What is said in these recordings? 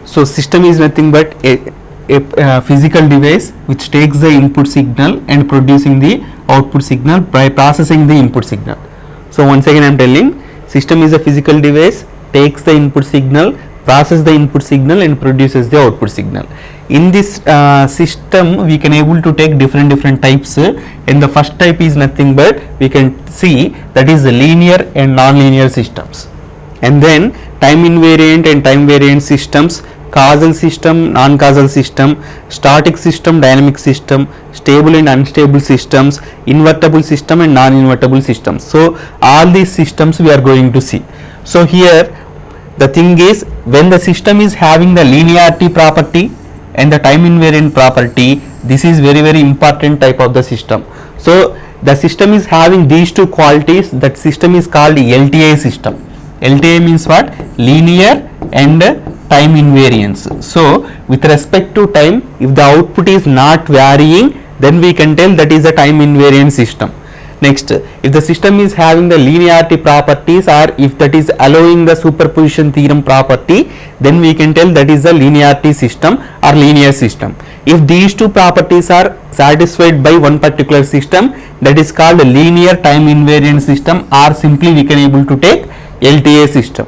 So system is nothing but a physical device which takes the input signal and producing the output signal by processing the input signal. So once again I am telling, system is a physical device, takes the input signal, processes the input signal and produces the output signal. In this system we can able to take different types, and the first type is nothing but we can see that is the linear and non-linear systems, and then time invariant and time variant systems, causal system, non-causal system, static system, dynamic system, stable and unstable systems, invertible system and non-invertible systems. So all these systems we are going to see. So here the thing is, when the system is having the linearity property and the time invariant property, this is very important type of the system. So the system is having these two qualities, that system is called LTI system. LTI means what? Linear and time invariance. So with respect to time, if the output is not varying, then we can tell that is a time invariant system. Next, if the system is having the linearity properties, or if that is allowing the superposition theorem property, then we can tell that is a linearity system or linear system. If these two properties are satisfied by one particular system, that is called a linear time invariant system, or simply we can able to take LTA system.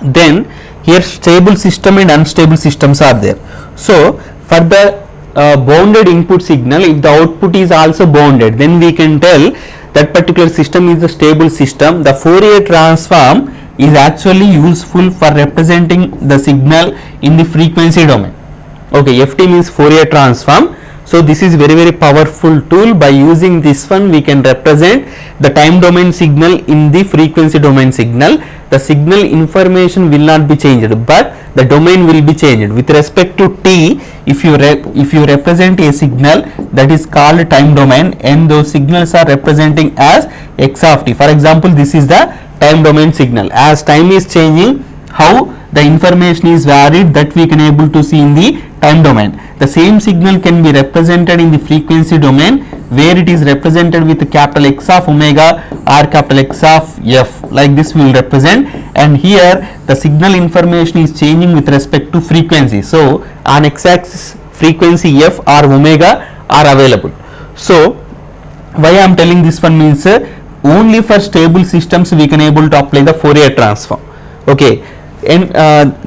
Then here stable system and unstable systems are there. So for the bounded input signal, if the output is also bounded, then we can tell that particular system is a stable system. The Fourier transform is actually useful for representing the signal in the frequency domain. Okay, FT means Fourier transform. So this is very powerful tool. By using this one, we can represent the time domain signal in the frequency domain signal. The signal information will not be changed, but the domain will be changed. With respect to t, if you represent a signal, that is called time domain, and those signals are representing as x of t. For example, this is the time domain signal. As time is changing, how the information is varied, that we can able to see in the time domain. The same signal can be represented in the frequency domain, where it is represented with capital X of omega or capital X of f, like this we will represent, and here the signal information is changing with respect to frequency. So on x-axis frequency f or omega are available. So why I am telling this one means only for stable systems we can able to apply the Fourier transform. Okay, and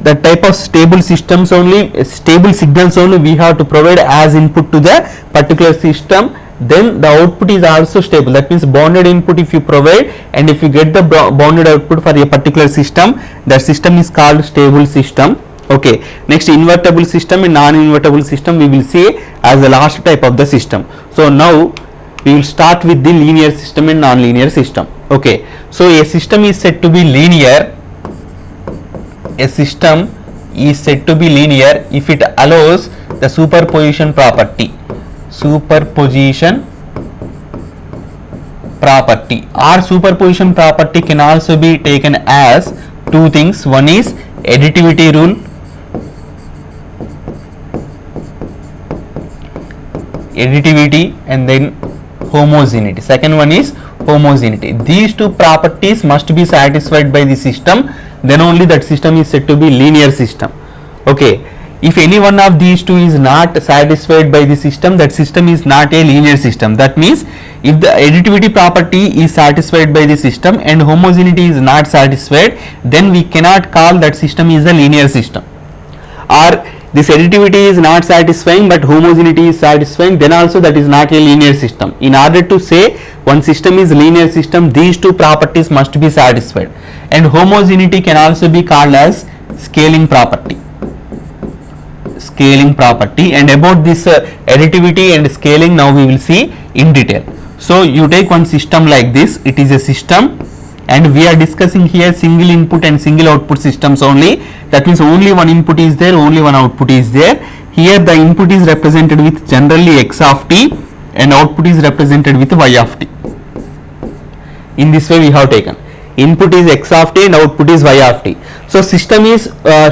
the type of stable systems only, stable signals only we have to provide as input to the particular system. Then the output is also stable, that means bounded input if you provide, and if you get the bounded output for a particular system, that system is called stable system. Okay, next invertible system and non-invertible system we will see as the last type of the system. So now we will start with the linear system and non-linear system. Okay, so a system is said to be linear. A system is said to be linear if it allows the superposition property. Superposition property, or superposition property can also be taken as two things. One is additivity rule, and then homogeneity. Second one is homogeneity. These two properties must be satisfied by the system, then only that system is said to be linear system. Okay, if any one of these two is not satisfied by the system, that system is not a linear system. That means if the additivity property is satisfied by the system and homogeneity is not satisfied, then we cannot call that system is a linear system. Or this additivity is not satisfying but homogeneity is satisfying, then also that is not a linear system. In order to say one system is linear system, these two properties must be satisfied, and homogeneity can also be called as scaling property. Scaling property, and about this additivity and scaling now we will see in detail. So you take one system like this, it is a system, and we are discussing here single input and single output systems only. That means only one input is there, only one output is there. Here the input is represented with generally x of t and output is represented with y of t. In this way we have taken input is x of t and output is y of t. So system is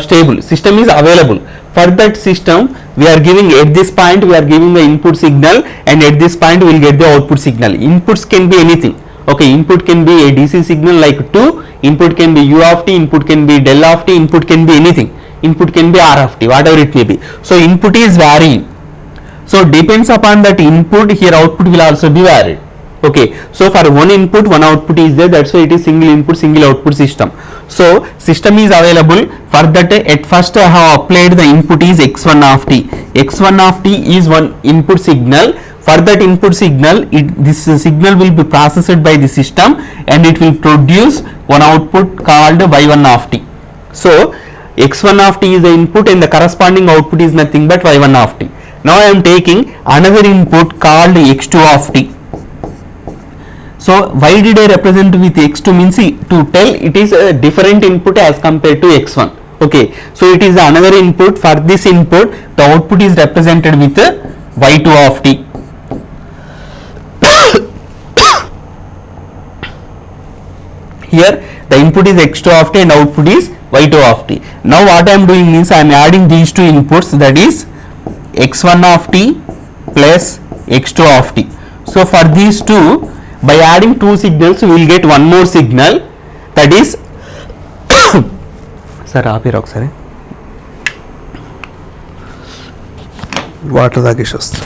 stable, system is available. For that system we are giving, at this point we are giving the input signal, and at this point we will get the output signal. Inputs can be anything. Okay, input can be a DC signal like 2, input can be u of t, input can be del of t, input can be anything. input can be r of t, whatever it may be. So input is varying, so depends upon that input, here output will also be varied. Okay, so for one input one output is there, that's why it is single input single output system. So system is available. For that, at first I have applied the input is x1 of t. x1 of t is one input signal. For that input signal, this signal will be processed by the system and it will produce one output called y1 of t. So x1 of t is the input and the corresponding output is nothing but y1 of t. Now I am taking another input called x2 of t. So why did I represent with x2 means, to tell it is a different input as compared to x1. Okay, so it is another input. For this input the output is represented with y2 of t. Here the input is x2 of t and output is y2 of t. Now what I am doing means I am adding these two inputs, that is x1 of t plus x2 of t. So for these two, by adding two signals we will get one more signal, that is sir ఆపిరా ఒకసారి water తాగేసి వస్తా.